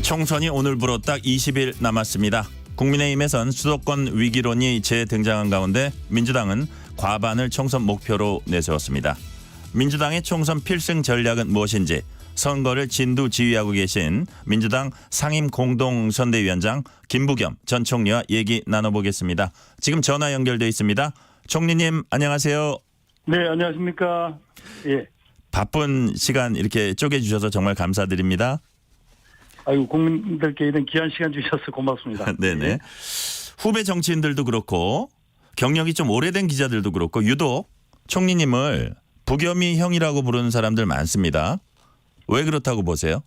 총선이 오늘부로 딱 20일 남았습니다. 국민의힘에선 수도권 위기론이 재등장한 가운데 민주당은 과반을 총선 목표로 내세웠습니다. 민주당의 총선 필승 전략은 무엇인지 선거를 진두지휘하고 계신 민주당 상임공동선대위원장 김부겸 전 총리와 얘기 나눠보겠습니다. 지금 전화 연결돼 있습니다. 총리님 안녕하세요. 네, 안녕하십니까. 예. 바쁜 시간 이렇게 쪼개주셔서 정말 감사드립니다. 아이고, 국민들께 이런 귀한 시간 주셔서 고맙습니다. 네네. 예. 후배 정치인들도 그렇고 경력이 좀 오래된 기자들도 그렇고 유독 총리님을 부겸이 형이라고 부르는 사람들 많습니다. 왜 그렇다고 보세요?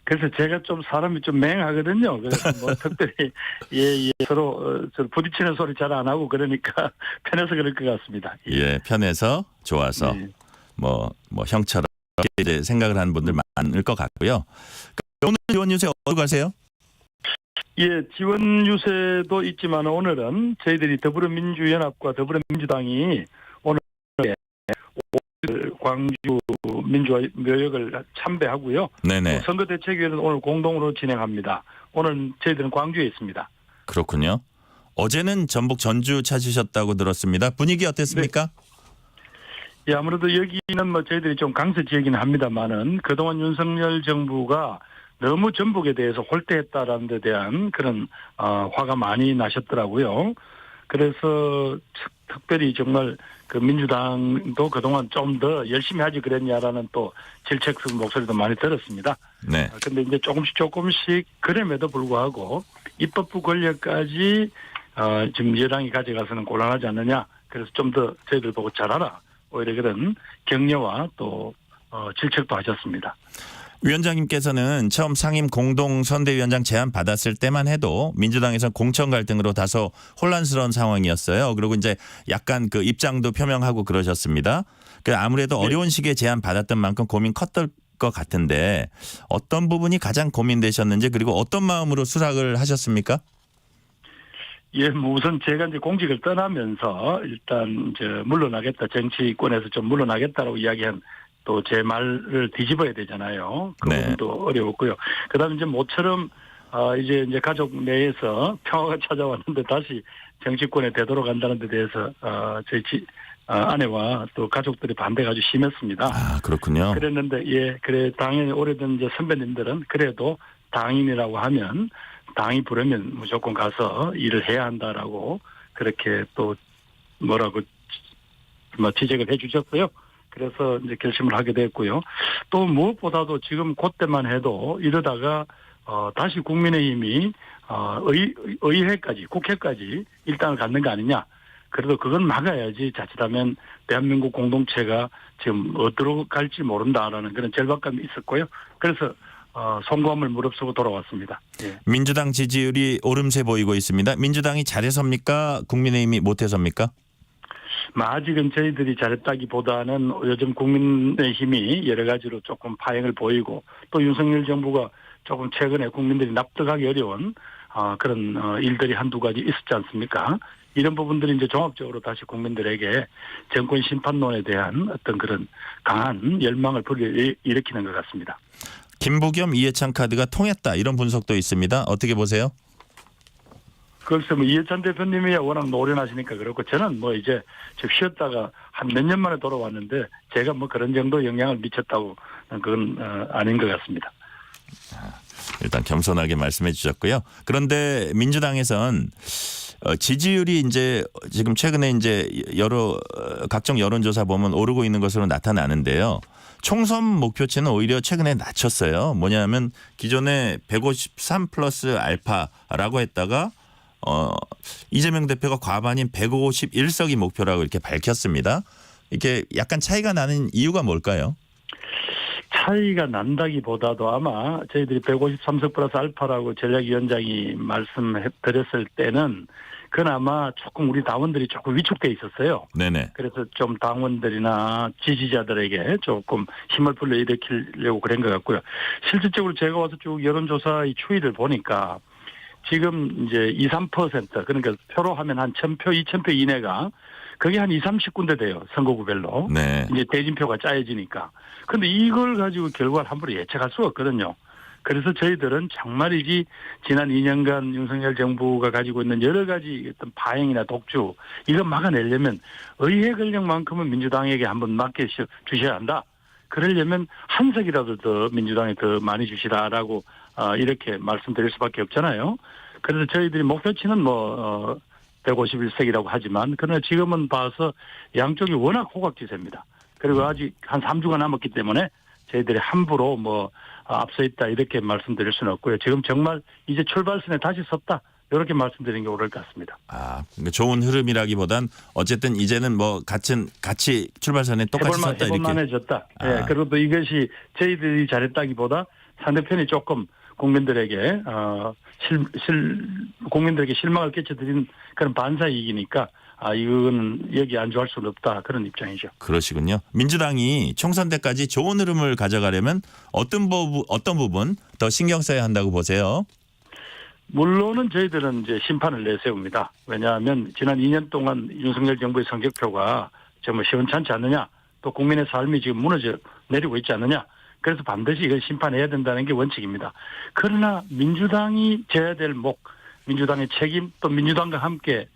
그래서 제가 좀 사람이 좀 맹하거든요. 그래서 뭐 특별히 서로 부딪히는 소리 잘 안 하고 그러니까 편해서 그럴 것 같습니다. 예, 편해서 좋아서 네. 뭐 형처럼 이렇게 이제 생각을 하는 분들 많을 것 같고요. 오늘 지원 유세 어디 가세요? 예, 지원 유세도 있지만 오늘은 저희들이 더불어민주연합과 더불어민주당이 오늘 광주 민주화 묘역을 참배하고요. 네네. 선거대책위원회는 오늘 공동으로 진행합니다. 오늘 저희들은 광주에 있습니다. 그렇군요. 어제는 전북 전주 찾으셨다고 들었습니다. 분위기 어땠습니까? 예, 아무래도 여기는 뭐 저희들이 좀 강세 지역이긴 합니다만은 그동안 윤석열 정부가 너무 전북에 대해서 홀대했다라는 데 대한 그런 화가 많이 나셨더라고요. 그래서 특별히 정말 그 민주당도 그동안 좀 더 열심히 하지 그랬냐라는 또 질책성 목소리도 많이 들었습니다. 네. 근데 이제 조금씩 그럼에도 불구하고 입법부 권력까지 지금 여당이 가져가서는 곤란하지 않느냐. 그래서 좀 더 저희들 보고 잘하라. 오히려 그런 격려와 또 질책도 하셨습니다. 위원장님께서는 처음 상임 공동선대위원장 제안 받았을 때만 해도 민주당에서는 공천 갈등으로 다소 혼란스러운 상황이었어요. 그리고 이제 약간 그 입장도 표명하고 그러셨습니다. 그 아무래도 네. 어려운 시기에 제안 받았던 만큼 고민 컸을 것 같은데 어떤 부분이 가장 고민되셨는지 그리고 어떤 마음으로 수락을 하셨습니까? 예, 뭐 우선 제가 이제 공직을 떠나면서 일단 물러나겠다, 정치권에서 좀 물러나겠다라고 이야기한 또 제 말을 뒤집어야 되잖아요. 그 네. 부분도 어려웠고요. 그다음에 이제 모처럼 이제 가족 내에서 평화가 찾아왔는데 다시 정치권에 되돌아간다는 데 대해서 저희 아내와 또 가족들이 반대가 아주 심했습니다. 아, 그렇군요. 그랬는데 그래 당연히 오래된 이제 선배님들은 그래도 당인이라고 하면 당이 부르면 무조건 가서 일을 해야 한다라고 그렇게 또 뭐라고 지적을 해주셨어요. 그래서 이제 결심을 하게 됐고요. 또 무엇보다도 지금 그때만 해도 이러다가 다시 국민의힘이 의회까지 국회까지 일당을 갖는 거 아니냐. 그래도 그건 막아야지 자칫하면 대한민국 공동체가 지금 어디로 갈지 모른다라는 그런 절박감이 있었고요. 그래서 송구함을 무릅쓰고 돌아왔습니다. 예. 민주당 지지율이 오름세 보이고 있습니다. 민주당이 잘해서입니까? 국민의힘이 못해서입니까? 아직은 저희들이 잘했다기보다는 요즘 국민의힘이 여러 가지로 조금 파행을 보이고 또 윤석열 정부가 조금 최근에 국민들이 납득하기 어려운 그런 일들이 한두 가지 있었지 않습니까? 이런 부분들이 이제 종합적으로 다시 국민들에게 정권 심판론에 대한 어떤 그런 강한 열망을 불러일으키는 것 같습니다. 김부겸 이해찬 카드가 통했다 이런 분석도 있습니다. 어떻게 보세요? 글쎄 이해찬 대표님이 워낙 노련하시니까 그렇고 저는 뭐 이제 쉬었다가 한 몇 년 만에 돌아왔는데 제가 뭐 그런 정도 영향을 미쳤다고 그건 아닌 것 같습니다. 일단 겸손하게 말씀해 주셨고요. 그런데 민주당에선 지지율이 이제 지금 최근에 이제 각종 여론조사 보면 오르고 있는 것으로 나타나는데요. 총선 목표치는 오히려 최근에 낮췄어요. 뭐냐면 기존에 153 플러스 알파라고 했다가 이재명 대표가 과반인 151석이 목표라고 이렇게 밝혔습니다. 이렇게 약간 차이가 나는 이유가 뭘까요? 차이가 난다기보다도 아마 저희들이 153석 플러스 알파라고 전략위원장이 말씀드렸을 때는 그건 아마 조금 우리 당원들이 조금 위축돼 있었어요. 네네. 그래서 좀 당원들이나 지지자들에게 조금 힘을 불러일으키려고 그런 것 같고요. 실질적으로 제가 와서 쭉 여론조사의 추이를 보니까 지금 이제 2, 3% 그러니까 표로 하면 한 1,000표, 2,000표 이내가 그게 한 2, 30군데 돼요. 선거구별로. 네. 이제 대진표가 짜여지니까. 근데 이걸 가지고 결과를 함부로 예측할 수가 없거든요. 그래서 저희들은 정말이지 지난 2년간 윤석열 정부가 가지고 있는 여러 가지 어떤 파행이나 독주 이거 막아내려면 의회 권력만큼은 민주당에게 한번 맡겨 주셔야 한다. 그러려면 한 석이라도 더 민주당에 더 많이 주시라라고 이렇게 말씀드릴 수밖에 없잖아요. 그래서 저희들이 목표치는 151석이라고 하지만 그러나 지금은 봐서 양쪽이 워낙 호각지세입니다. 그리고 아직 한 3주가 남았기 때문에 저희들이 함부로 앞서 있다 이렇게 말씀드릴 수는 없고요. 지금 정말 이제 출발선에 다시 섰다. 이렇게 말씀드리는 게 옳을 것 같습니다. 그러니까 좋은 흐름이라기보단 어쨌든 이제는 같이 출발선에 똑같이 섰다 이렇게. 해볼만해졌다. 예, 그리고 또 이것이 저희들이 잘했다기보다 상대편이 조금 국민들에게 국민들에게 실망을 끼쳐드린 그런 반사이익이니까 이거는 여기 안주할 수는 없다 그런 입장이죠. 그러시군요. 민주당이 총선 때까지 좋은 흐름을 가져가려면 어떤 부분 더 신경 써야 한다고 보세요? 물론은 저희들은 이제 심판을 내세웁니다. 왜냐하면 지난 2년 동안 윤석열 정부의 성적표가 정말 시원찮지 않느냐, 또 국민의 삶이 지금 무너져 내리고 있지 않느냐. 그래서 반드시 이걸 심판해야 된다는 게 원칙입니다. 그러나 민주당이 져야 될 민주당의 책임, 또 민주당과 함께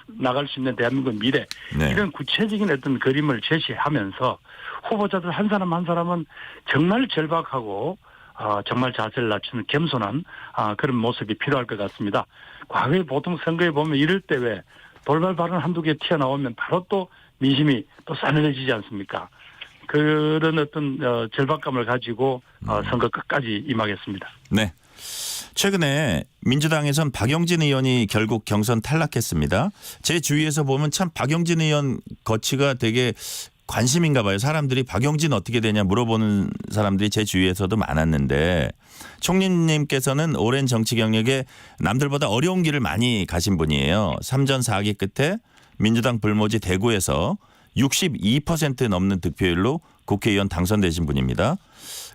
나갈 수 있는 대한민국 미래, 네. 이런 구체적인 어떤 그림을 제시하면서 후보자들 한 사람 한 사람은 정말 절박하고 정말 자세를 낮추는 겸손한 그런 모습이 필요할 것 같습니다. 과거에 보통 선거에 보면 이럴 때 왜 돌발 발언 한두 개 튀어나오면 바로 또 민심이 또 싸늘해지지 않습니까? 그런 어떤 절박감을 가지고 선거 끝까지 임하겠습니다. 네. 최근에 민주당에선 박용진 의원이 결국 경선 탈락했습니다. 제 주위에서 보면 참 박용진 의원 거취가 되게 관심인가 봐요. 사람들이 박용진 어떻게 되냐 물어보는 사람들이 제 주위에서도 많았는데 총리님께서는 오랜 정치 경력에 남들보다 어려운 길을 많이 가신 분이에요. 3전 4기 끝에 민주당 불모지 대구에서 62% 넘는 득표율로 국회의원 당선되신 분입니다.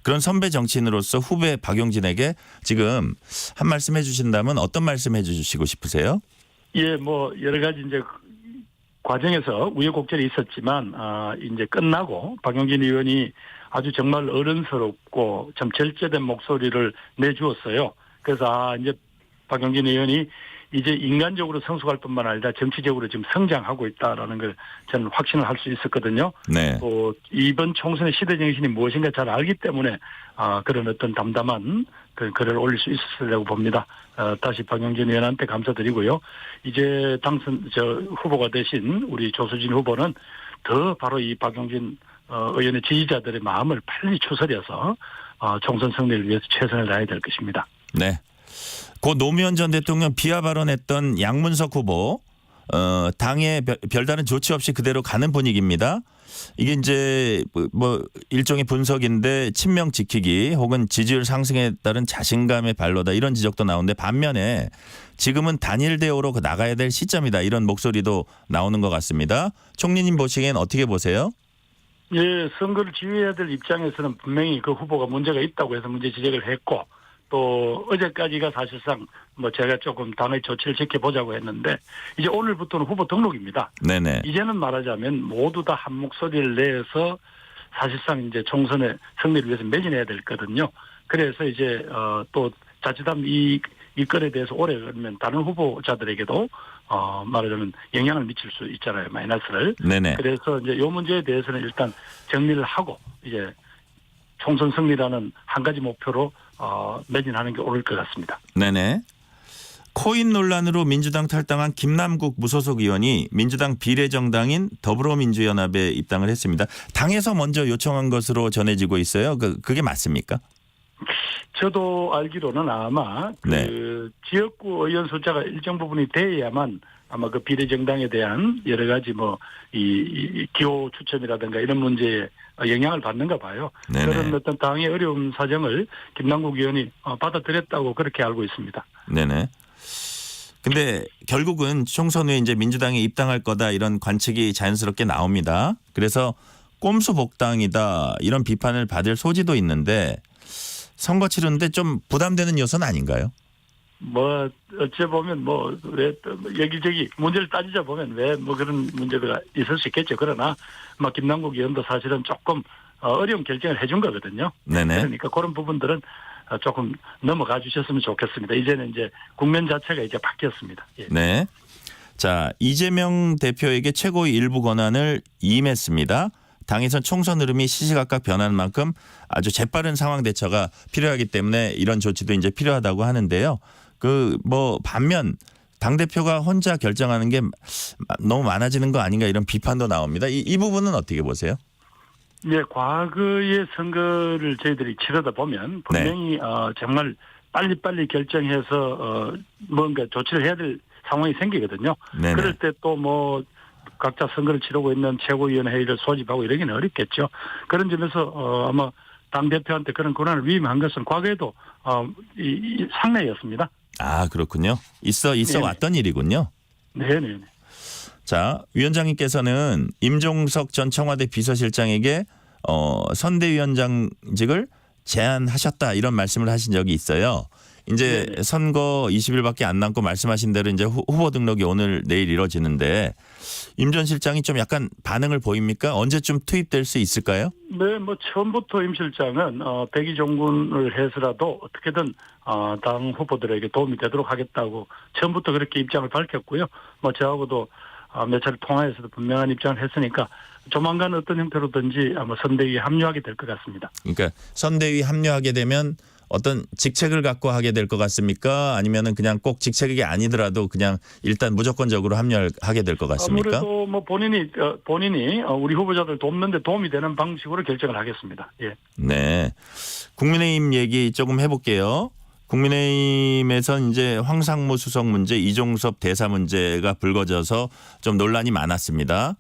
그런 선배 정치인으로서 후배 박용진에게 지금 한 말씀 해주신다면 어떤 말씀 해주시고 싶으세요? 예, 여러 가지 이제 과정에서 우여곡절이 있었지만 이제 끝나고 박용진 의원이 아주 정말 어른스럽고 참 절제된 목소리를 내주었어요. 그래서 이제 박용진 의원이 이제 인간적으로 성숙할 뿐만 아니라 정치적으로 지금 성장하고 있다라는 걸 저는 확신을 할 수 있었거든요. 네. 또 이번 총선의 시대 정신이 무엇인가 잘 알기 때문에 그런 어떤 담담한 그 글을 올릴 수 있었으리라고 봅니다. 다시 박용진 의원한테 감사드리고요. 이제 후보가 되신 우리 조수진 후보는 더 바로 이 박용진 의원의 지지자들의 마음을 빨리 추스려서 총선 승리를 위해서 최선을 다해야 될 것입니다. 네. 고 노무현 전 대통령 비하 발언했던 양문석 후보 당에 별다른 조치 없이 그대로 가는 분위기입니다. 이게 이제 일종의 분석인데 친명 지키기 혹은 지지율 상승에 따른 자신감의 발로다 이런 지적도 나오는데 반면에 지금은 단일 대우로 나가야 될 시점이다 이런 목소리도 나오는 것 같습니다. 총리님 보시기엔 어떻게 보세요? 예, 선거를 지휘해야 될 입장에서는 분명히 그 후보가 문제가 있다고 해서 문제 지적을 했고 또 어제까지가 사실상 제가 조금 당의 조치를 지켜보자고 했는데 이제 오늘부터는 후보 등록입니다. 네네. 이제는 말하자면 모두 다 한 목소리를 내서 사실상 이제 총선의 승리를 위해서 매진해야 되거든요. 그래서 이제 또 자칫하면 이 건에 대해서 오래 걸면 다른 후보자들에게도 말하자면 영향을 미칠 수 있잖아요. 마이너스를. 네네. 그래서 이제 이 문제에 대해서는 일단 정리를 하고 이제 총선 승리라는 한 가지 목표로 매진하는 게 옳을 것 같습니다. 네네. 코인 논란으로 민주당 탈당한 김남국 무소속 의원이 민주당 비례정당인 더불어민주연합에 입당을 했습니다. 당에서 먼저 요청한 것으로 전해지고 있어요. 그게 맞습니까? 저도 알기로는 아마 그 지역구 의원 숫자가 일정 부분이 돼야만 아마 그 비례정당에 대한 여러 가지 이 기호 추첨이라든가 이런 문제에 영향을 받는가 봐요. 네네. 그런 어떤 당의 어려운 사정을 김남국 의원이 받아들였다고 그렇게 알고 있습니다. 네네. 근데 결국은 총선 후에 이제 민주당에 입당할 거다 이런 관측이 자연스럽게 나옵니다. 그래서 꼼수 복당이다 이런 비판을 받을 소지도 있는데 선거 치르는데 좀 부담되는 요소는 아닌가요? 어째 보면 왜 여기저기 문제를 따지자 보면 왜 그런 문제가 있을 수 있겠죠. 그러나 김남국 의원도 사실은 조금 어려운 결정을 해준 거거든요. 네네. 그러니까 그런 부분들은 조금 넘어가 주셨으면 좋겠습니다. 이제는 이제 국면 자체가 이제 바뀌었습니다. 예. 네. 자, 이재명 대표에게 최고의 일부 권한을 임했습니다. 당에선 총선 흐름이 시시각각 변하는 만큼 아주 재빠른 상황 대처가 필요하기 때문에 이런 조치도 이제 필요하다고 하는데요. 반면 당대표가 혼자 결정하는 게 너무 많아지는 거 아닌가 이런 비판도 나옵니다. 이 부분은 어떻게 보세요? 예, 과거의 선거를 저희들이 치르다 보면 분명히 정말 빨리빨리 결정해서 뭔가 조치를 해야 될 상황이 생기거든요. 네네. 그럴 때 또 각자 선거를 치르고 있는 최고위원회의를 소집하고 이러기는 어렵겠죠. 그런 점에서 아마 당대표한테 그런 권한을 위임한 것은 과거에도 상례였습니다. 아, 그렇군요. 있어 네네. 왔던 일이군요. 네네. 자, 위원장님께서는 임종석 전 청와대 비서실장에게 선대위원장직을 제안하셨다 이런 말씀을 하신 적이 있어요. 이제 네네. 선거 20일밖에 안 남고 말씀하신 대로 이제 후보 등록이 오늘 내일 이루어지는데 임 전 실장이 좀 약간 반응을 보입니까? 언제쯤 투입될 수 있을까요? 네, 처음부터 임 실장은 백의종군을 해서라도 어떻게든 당 후보들에게 도움이 되도록 하겠다고 처음부터 그렇게 입장을 밝혔고요. 저하고도 몇 차례 통화에서도 분명한 입장을 했으니까 조만간 어떤 형태로든지 아마 선대위에 합류하게 될 것 같습니다. 그러니까 선대위 합류하게 되면 어떤 직책을 갖고 하게 될 것 같습니까? 아니면은 그냥 꼭 직책이 아니더라도 그냥 일단 무조건적으로 합류하게 될 것 같습니까? 아무래도 본인이 우리 후보자들 돕는데 도움이 되는 방식으로 결정을 하겠습니다. 예. 네. 국민의힘 얘기 조금 해볼게요. 국민의힘에선 이제 황상무 수석 문제, 이종섭 대사 문제가 불거져서 좀 논란이 많았습니다.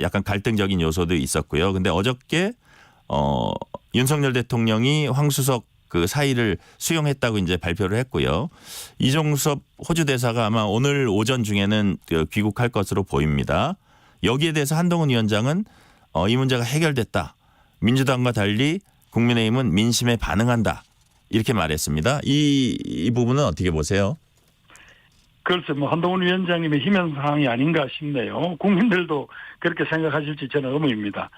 약간 갈등적인 요소도 있었고요. 근데 어저께 윤석열 대통령이 황 수석 사의를 수용했다고 이제 발표를 했고요. 이종섭 호주 대사가 아마 오늘 오전 중에는 귀국할 것으로 보입니다. 여기에 대해서 한동훈 위원장은 이 문제가 해결됐다. 민주당과 달리 국민의힘은 민심에 반응한다. 이렇게 말했습니다. 이 부분은 어떻게 보세요? 글쎄, 한동훈 위원장님의 희망사항이 아닌가 싶네요. 국민들도 그렇게 생각하실지 저는 의문입니다.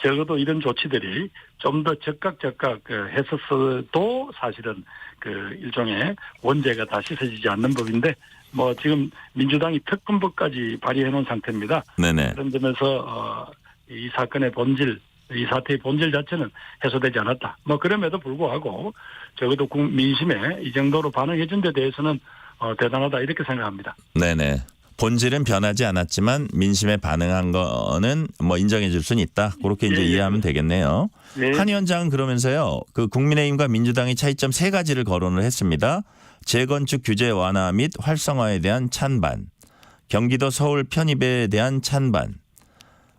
적어도 이런 조치들이 좀 더 적각 했었어도 사실은 일종의 원죄가 다시 씻어지지 않는 법인데 지금 민주당이 특검법까지 발의해 놓은 상태입니다. 네네. 그런 점에서 이 사건의 본질, 이 사태의 본질 자체는 해소되지 않았다. 그럼에도 불구하고 적어도 민심에 이 정도로 반응해 준 데 대해서는 대단하다 이렇게 생각합니다. 네네. 본질은 변하지 않았지만 민심에 반응한 거는 인정해 줄 수는 있다. 그렇게 이제 이해하면 되겠네요. 네. 한 위원장은 그러면서요. 국민의힘과 민주당의 차이점 3가지를 거론을 했습니다. 재건축 규제 완화 및 활성화에 대한 찬반, 경기도 서울 편입에 대한 찬반,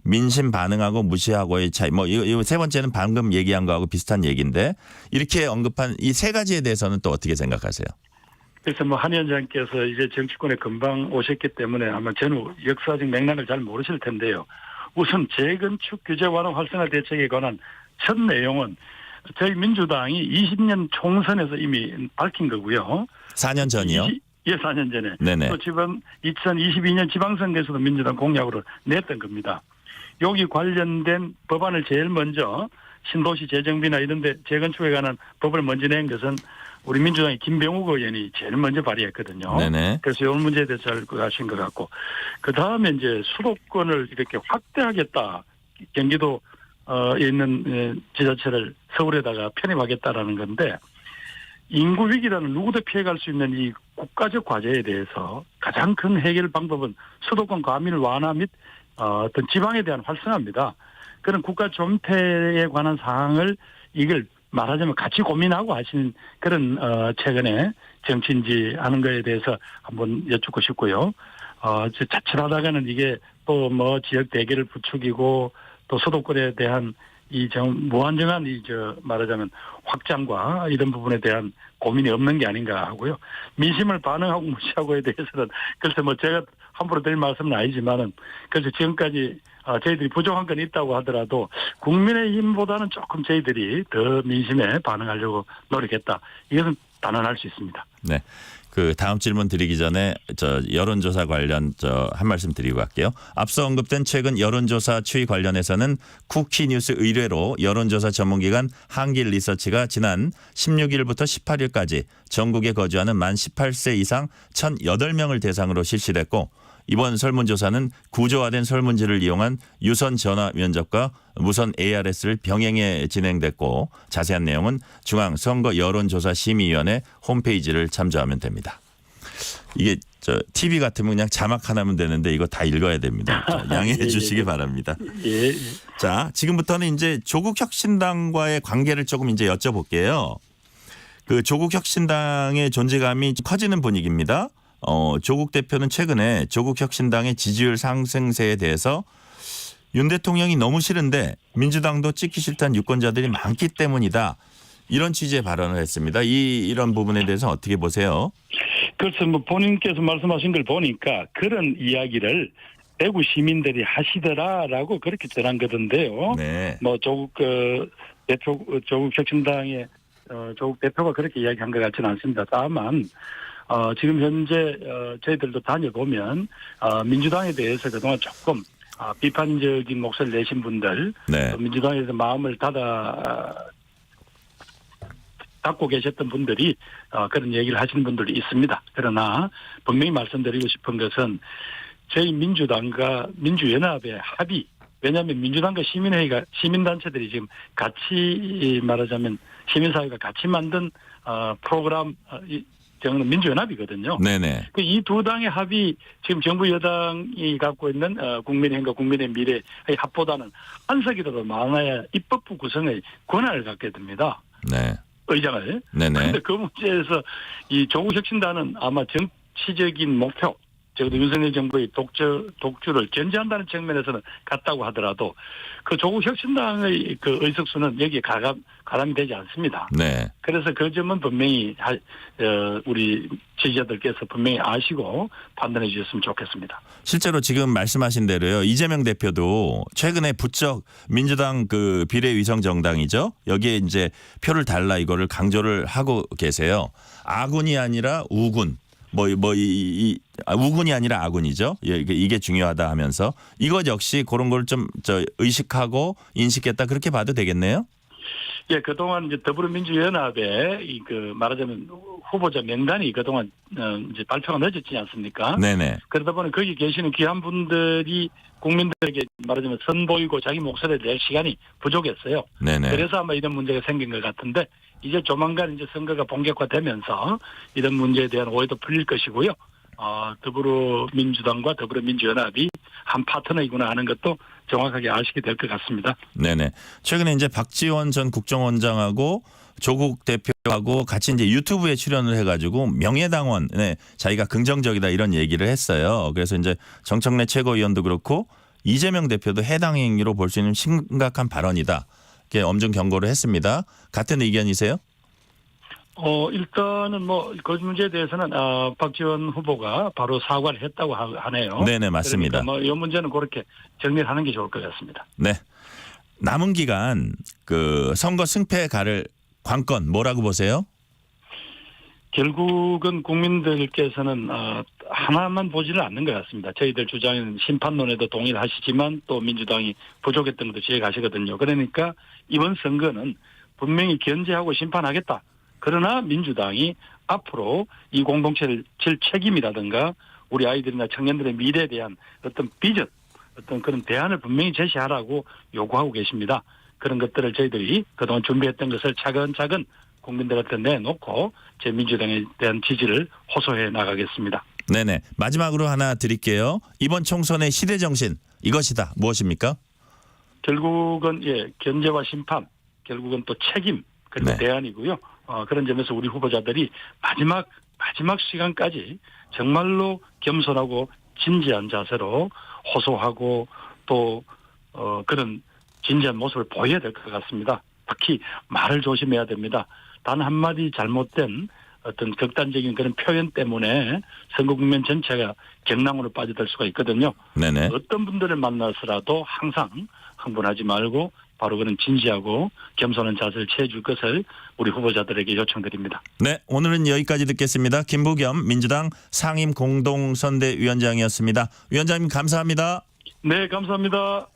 민심 반응하고 무시하고의 차이. 이 세 번째는 방금 얘기한 거하고 비슷한 얘기인데 이렇게 언급한 이 3가지에 대해서는 또 어떻게 생각하세요? 그래서 한 위원장께서 이제 정치권에 금방 오셨기 때문에 아마 전후 역사적 맥락을 잘 모르실 텐데요. 우선 재건축 규제 완화 활성화 대책에 관한 첫 내용은 저희 민주당이 20년 총선에서 이미 밝힌 거고요. 4년 전이요? 예, 4년 전에. 네네. 또 지금 2022년 지방선거에서도 민주당 공약으로 냈던 겁니다. 여기 관련된 법안을 제일 먼저 신도시 재정비나 이런 데 재건축에 관한 법을 먼저 낸 것은 우리 민주당의 김병욱 의원이 제일 먼저 발의했거든요. 네네. 그래서 이런 문제에 대해서 잘 아신 것 같고. 그 다음에 이제 수도권을 이렇게 확대하겠다. 경기도에 있는 지자체를 서울에다가 편입하겠다라는 건데 인구 위기라는 누구도 피해갈 수 있는 이 국가적 과제에 대해서 가장 큰 해결 방법은 수도권 과밀 완화 및 어떤 지방에 대한 활성화입니다. 그런 국가 존폐에 관한 사항을 이걸 말하자면 같이 고민하고 하시는 그런 최근에 정치인지 하는 거에 대해서 한번 여쭙고 싶고요. 자칫하다가는 이게 또 지역 대결을 부추기고 또 수도권에 대한 무한정한 말하자면 확장과 이런 부분에 대한 고민이 없는 게 아닌가 하고요. 민심을 반응하고 무시하고에 대해서는 글쎄 제가 함부로 드릴 말씀은 아니지만은 그래서 지금까지 저희들이 부족한 건 있다고 하더라도 국민의힘보다는 조금 저희들이 더 민심에 반응하려고 노력했다. 이것은 단언할 수 있습니다. 네. 그 다음 질문 드리기 전에 저 여론조사 관련 한 말씀 드리고 갈게요. 앞서 언급된 최근 여론조사 추이 관련해서는 쿠키뉴스 의뢰로 여론조사 전문기관 한길리서치가 지난 16일부터 18일까지 전국에 거주하는 만 18세 이상 1,008명을 대상으로 실시됐고 이번 설문조사는 구조화된 설문지를 이용한 유선 전화 면접과 무선 ARS를 병행해 진행됐고 자세한 내용은 중앙선거여론조사심의위원회 홈페이지를 참조하면 됩니다. 이게 TV 같으면 그냥 자막 하나면 되는데 이거 다 읽어야 됩니다. 양해해 주시기 바랍니다. 예. 자, 지금부터는 이제 조국혁신당과의 관계를 조금 이제 여쭤볼게요. 그 조국혁신당의 존재감이 커지는 분위기입니다. 조국 대표는 최근에 조국혁신당의 지지율 상승세에 대해서 윤 대통령이 너무 싫은데 민주당도 찍기 싫다는 유권자들이 많기 때문이다. 이런 취지의 발언을 했습니다. 이런 부분에 대해서 어떻게 보세요? 그래서 뭐 본인께서 말씀하신 걸 보니까 그런 이야기를 대구 시민들이 하시더라라고 그렇게 전한 거던데요. 네. 뭐 조국 혁신당의 조국 대표가 그렇게 이야기한 것 같지는 않습니다. 다만 지금 현재 저희들도 다녀보면 민주당에 대해서 그동안 조금 비판적인 목소리를 내신 분들, 네. 민주당에 대해서 마음을 닫고 계셨던 분들이 그런 얘기를 하시는 분들이 있습니다. 그러나 분명히 말씀드리고 싶은 것은 저희 민주당과 민주연합의 합의, 왜냐하면 민주당과 시민회의가 시민단체들이 지금 같이 말하자면 시민사회가 같이 만든 프로그램 저는 민주연합이거든요. 네네. 이 두 당의 합의 지금 정부 여당이 갖고 있는 국민의힘과 국민의 미래의 합보다는 한 석이라도 많아야 입법부 구성의 권한을 갖게 됩니다. 네. 의장을. 네네. 그런데 그 문제에서 이 조국혁신당은 아마 정치적인 목표, 적어도 윤석열 정부의 독주를 견제한다는 측면에서는 같다고 하더라도 그 조국혁신당의 그 의석수는 여기에 가담이 되지 않습니다. 네. 그래서 그 점은 분명히 우리 지지자들께서 분명히 아시고 판단해 주셨으면 좋겠습니다. 실제로 지금 말씀하신 대로요. 이재명 대표도 최근에 부쩍 민주당 그 비례위성 정당이죠. 여기에 이제 표를 달라 이거를 강조를 하고 계세요. 아군이 아니라 우군. 우군이 아니라 아군이죠. 이게 중요하다 하면서 이것 역시 그런 걸 좀 의식하고 인식했다 그렇게 봐도 되겠네요. 예, 그동안 이제 더불어민주연합의 말하자면 후보자 명단이 그동안 이제 발표가 늦었지 않습니까? 네네. 그러다 보니 거기 계시는 귀한 분들이 국민들에게 말하자면 선보이고 자기 목소리를 낼 시간이 부족했어요. 네네. 그래서 아마 이런 문제가 생긴 것 같은데 이제 조만간 이제 선거가 본격화되면서 이런 문제에 대한 오해도 풀릴 것이고요. 더불어민주당과 더불어민주연합이 한 파트너이구나 하는 것도 정확하게 아시게 될 것 같습니다. 네네. 최근에 이제 박지원 전 국정원장하고 조국 대표하고 같이 이제 유튜브에 출연을 해가지고 명예당원에 자기가 긍정적이다 이런 얘기를 했어요. 그래서 이제 정청래 최고위원도 그렇고 이재명 대표도 해당 행위로 볼 수 있는 심각한 발언이다. 이렇게 엄중 경고를 했습니다. 같은 의견이세요? 일단은 그 문제에 대해서는 박지원 후보가 바로 사과를 했다고 하네요. 네네, 맞습니다. 그러니까 이 문제는 그렇게 정리를 하는 게 좋을 것 같습니다. 네. 남은 기간 그 선거 승패에 가를 관건 뭐라고 보세요? 결국은 국민들께서는 하나만 보지는 않는 것 같습니다. 저희들 주장에는 심판론에도 동의를 하시지만 또 민주당이 부족했던 것도 지적하시거든요. 그러니까 이번 선거는 분명히 견제하고 심판하겠다. 그러나 민주당이 앞으로 이 공동체를 질 책임이라든가 우리 아이들이나 청년들의 미래에 대한 어떤 비전, 어떤 그런 대안을 분명히 제시하라고 요구하고 계십니다. 그런 것들을 저희들이 그동안 준비했던 것을 차근차근 국민들한테 내놓고 제 민주당에 대한 지지를 호소해 나가겠습니다. 네네. 마지막으로 하나 드릴게요. 이번 총선의 시대 정신 이것이다. 무엇입니까? 결국은 견제와 심판, 결국은 또 책임 그리고 네. 대안이고요. 그런 점에서 우리 후보자들이 마지막 시간까지 정말로 겸손하고 진지한 자세로 호소하고 또 그런 진지한 모습을 보여야 될 것 같습니다. 특히 말을 조심해야 됩니다. 단 한마디 잘못된 어떤 극단적인 그런 표현 때문에 선거 국면 전체가 격랑으로 빠져들 수가 있거든요. 네네. 어떤 분들을 만나서라도 항상 흥분하지 말고 바로 그런 진지하고 겸손한 자세를 취해줄 것을 우리 후보자들에게 요청드립니다. 네, 오늘은 여기까지 듣겠습니다. 김부겸 민주당 상임공동선대위원장이었습니다. 위원장님 감사합니다. 네, 감사합니다.